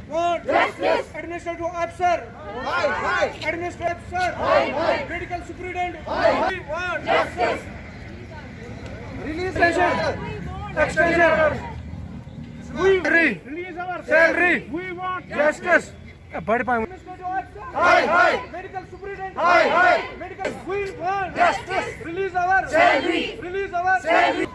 want justice. Administrative officer. Administrative officer. Medical superintendent. We want justice. Release extension. We release our salary. We want justice. Administrative officer. Medical superintendent. Medical. We want justice. Release our salary. Release our salary.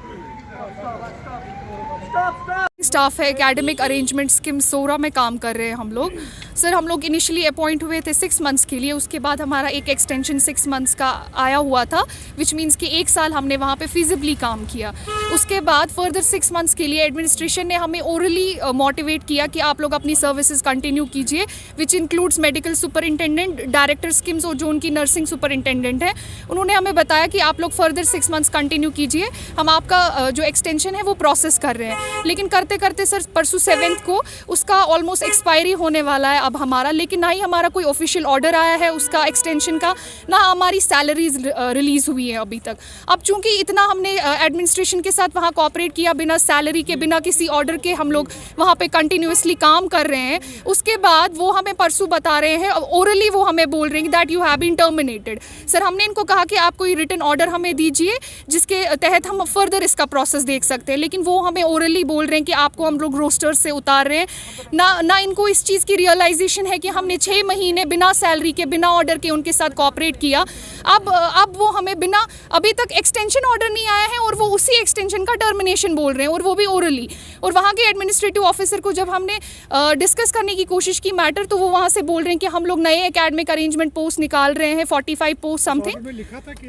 Stop. Staff है academic arrangement scheme सोरा में काम कर रहे हैं हम लोग। Sir हम लोग इनिशियली अपॉइंट हुए थे 6 मंथ्स के लिए, उसके बाद हमारा एक एक्सटेंशन 6 मंथ्स का आया हुआ था, विच मीन्स कि 1 साल हमने वहाँ पे फिजिबली काम किया। उसके बाद फर्दर 6 मंथ्स के लिए एडमिनिस्ट्रेशन ने हमें ओरली मोटिवेट किया कि आप लोग अपनी सर्विसेज कंटिन्यू कीजिए, which includes medical superintendent, director schemes और जो उनकी नर्सिंग सुपरिटेंडेंट है, उन्होंने हमें बताया कि आप लोग फर्दर 6 मंथ्स कंटिन्यू कीजिए, हम आपका जो एक्सटेंशन है वो प्रोसेस कर रहे हैं। लेकिन करते करते सर परसों 7th को उसका ऑलमोस्ट एक्सपायरी होने वाला है अब हमारा, लेकिन ना ही हमारा कोई ऑफिशियल ऑर्डर आया है उसका एक्सटेंशन का, ना हमारी सैलरीज रिलीज़ हुई है अभी तक। अब चूंकि इतना हमने एडमिनिस्ट्रेशन के साथ वहाँ कोऑपरेट किया, बिना सैलरी के, बिना किसी ऑर्डर के हम लोग वहाँ पे कंटिन्यूसली काम कर रहे हैं, उसके बाद वो हमें परसों बता रहे हैं, ओरली वो हमें बोल रहे हैं that you have been terminated. Sir हमने इनको कहा कि आप कोई रिटन ऑर्डर हमें दीजिए जिसके तहत हम फर्दर इसका प्रोसेस देख सकते हैं, लेकिन वो हमें ओरली बोल रहे हैं कि आपको हम लोग रोस्टर से उतार रहे हैं। ना इनको इस चीज़ की रियलाइजेशन है कि हमने 6 महीने बिना सैलरी के, बिना ऑर्डर के उनके साथ कोऑपरेट किया। अब वो हमें बिना, अभी तक एक्सटेंशन ऑर्डर नहीं आया है और वो उसी एक्सटेंशन का टर्मिनेशन बोल रहे हैं, और वो भी ओरली। और वहाँ के एडमिनिस्ट्रेटिव ऑफिसर को जब हमने डिस्कस करने की कोशिश की मैटर, तो वो वहाँ से बोल रहे हैं कि हम लोग नए एकेडमिक अरेंजमेंट पोस्ट निकाल रहे हैं, 45 पोस्ट समथिंग। लिखा था कि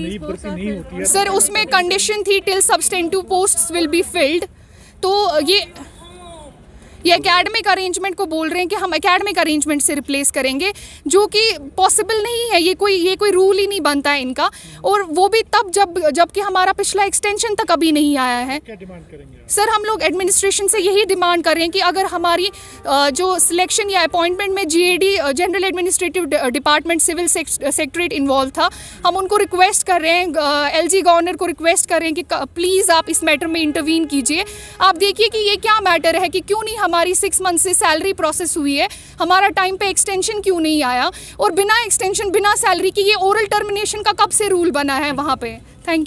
नई भर्ती नहीं होती है सर उसमें कंडीशन थी till substantive posts will be filled. तो ये एकेडमिक अरेंजमेंट को बोल रहे हैं कि हम एकेडमिक अरेंजमेंट से रिप्लेस करेंगे, जो कि पॉसिबल नहीं है। ये कोई रूल ही नहीं बनता है इनका, और वो भी तब जबकि हमारा पिछला एक्सटेंशन तक अभी नहीं आया है। क्या डिमांड करेंगे सर हम लोग एडमिनिस्ट्रेशन से यही डिमांड कर रहे हैं कि अगर हमारी जो सिलेक्शन या अपॉइंटमेंट में GAD general administrative department civil secretariat involve था, हम उनको रिक्वेस्ट कर रहे हैं, LG गवर्नर को रिक्वेस्ट कर रहे हैं कि प्लीज़ आप इस मैटर में इंटरवीन कीजिए। आप देखिए कि ये क्या मैटर है कि क्यों नहीं हमारी 6 मंथ से सैलरी प्रोसेस हुई है, हमारा टाइम पे एक्सटेंशन क्यों नहीं आया, और बिना एक्सटेंशन, बिना सैलरी की ये ओरल टर्मिनेशन का कब से रूल बना है वहाँ पे। Thank you.